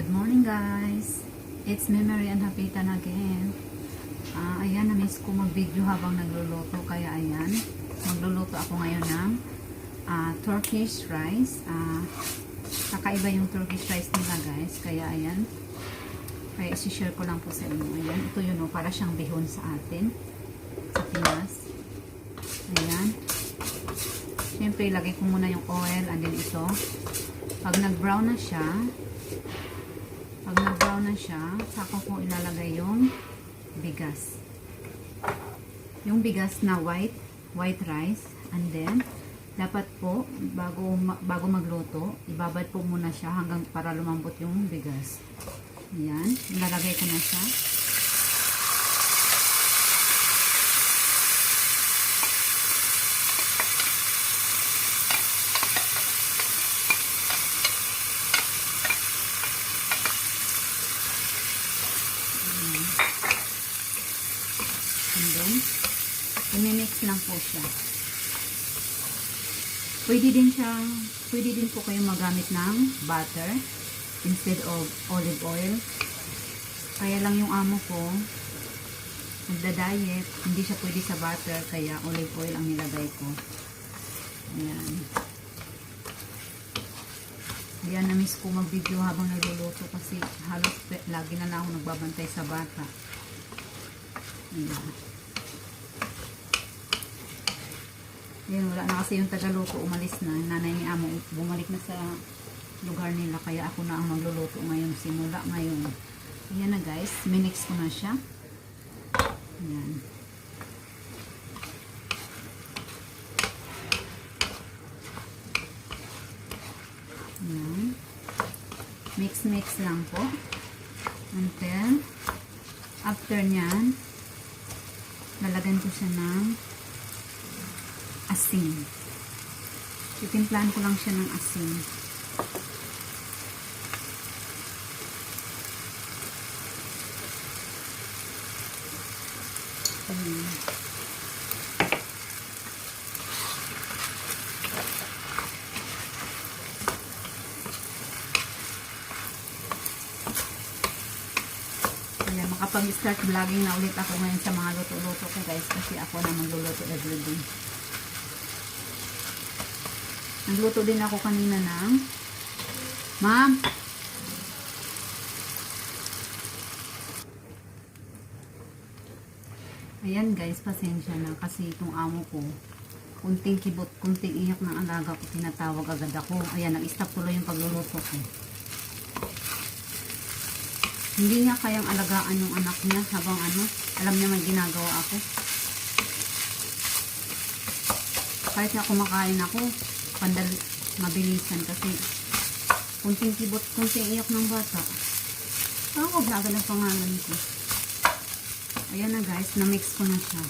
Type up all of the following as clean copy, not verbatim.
Good morning guys! It's me Marian Hapitan again. Ayan, na-miss ko mag-video habang nagluluto. Kaya ayan, magluluto ako ngayon ng Turkish rice. Kakaiba yung Turkish rice nila guys. Kaya ayan, kaya isi-share ko lang po sa inyo. Ayan, ito yun o, para siyang bihon sa atin. Sa Pinas. Ayan. Siyempre, ilagay ko muna yung oil and then ito. Pag nag-brown na siya, saka ko ilalagay yung bigas. Yung bigas na white rice. And then, dapat po, bago magluto, ibabad po muna siya hanggang para lumambot yung bigas. Ayan, ilalagay ko na siya. And then, i-mix lang po siya. Pwede din po kayo magamit ng butter instead of olive oil. Kaya lang yung amo ko, nagda-diet, hindi siya pwede sa butter, kaya olive oil ang nilagay ko. Ayan. Ayan, na-miss ko mag-video habang nagluluto kasi halos lagi na lang ako nagbabantay sa bata. Ayan. Ayan, wala na kasi yung tagaluto, umalis na. Nanay ni amo, bumalik na sa lugar nila. Kaya ako na ang magluluto ngayon, simula ngayon. Ayan na guys, minix ko na siya. Ayan. Ayan. Mix lang po. Until, after nyan, lalagyan ko siya ng asin. Titimplahan ko lang siya ng asin. Ayan, makapag-start vlogging na ulit ako ngayon sa mga luto-luto ko guys, kasi ako na magluluto everyday. Nagluto din ako kanina ng Ma'am! Ayan guys, pasensya na kasi itong amo ko, kunting kibot, kunting iyak ng alaga ko, tinatawag agad ako. Ayan, nag-stop tuloy yung pagluluto ko. Hindi niya kayang alagaan yung anak niya habang alam niya may ginagawa ako. Kahit na kumakain ako, mabilisan kasi kunting kibot, kunting iyak ng bata. Tawag na agad ang pangalan ko. Ayan na guys, na-mix ko na siya.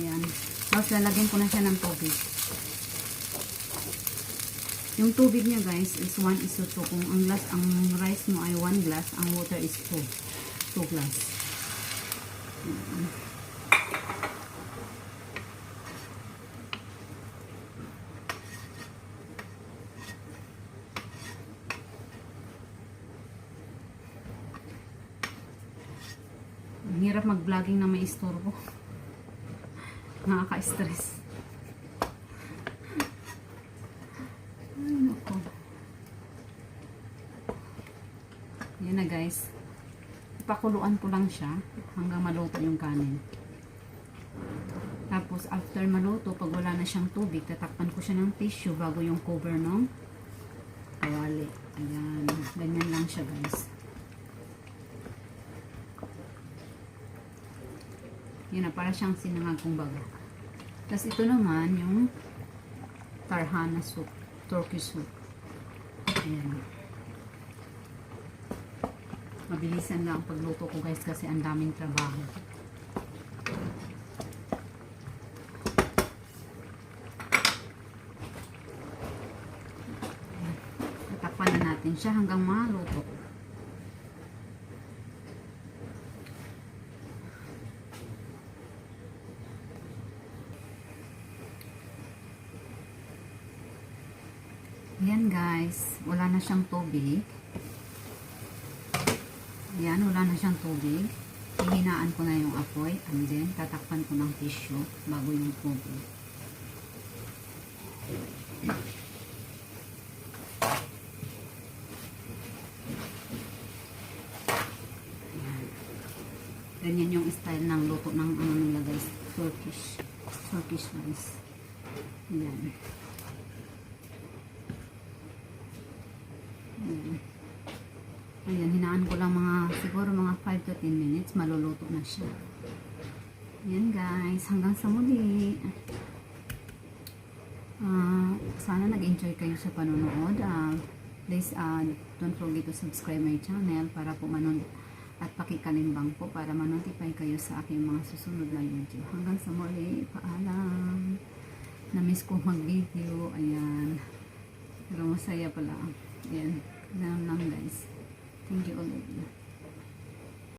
Ayan. Tapos lalagyan ko na siya ng tubig. Yung tubig niya guys is 1:2. Kung ang rice mo ay 1 glass, ang water is 2 glass. Ayan. Ang hirap mag-vlogging na may istorbo. Nakaka-stress. Ay, naku. Yan na guys. Ipakuluan ko lang siya hanggang maluto yung kanin. Tapos after maluto, pag wala na siyang tubig, tatakpan ko siya ng tissue bago yung cover ng kawali. Ayan. Ganyan lang siya guys. Yan na, para siyang sinangag kumbaga. Tapos ito naman yung tarhana soup, Turkish soup. Ayan. Mabilisan lang ang pagluto ko guys kasi ang daming trabaho. Tatakpan na natin siya hanggang maluto. Ayan guys, wala na siyang tubig. Ayan, wala na siyang tubig. Hihinaan ko na yung apoy and then tatakpan ko ng tissue bago yung tubig. Ayan. Ganyan yung style ng luto ng ano nila guys, Turkish rice. Ayan. Ayan. Ayan, hinaan ko lang siguro mga 5 to 10 minutes, maluluto na siya. Ayan guys, hanggang sa muli. Sana nag-enjoy kayo sa panonood. Please don't forget to subscribe my channel para po manood at pakikalimbang po para ma-notify kayo sa aking mga susunod na video. Hanggang sa muli, paalam. Na-miss ko mag-video. Ayan. Pero masaya pala. Ayan. Ganun lang guys.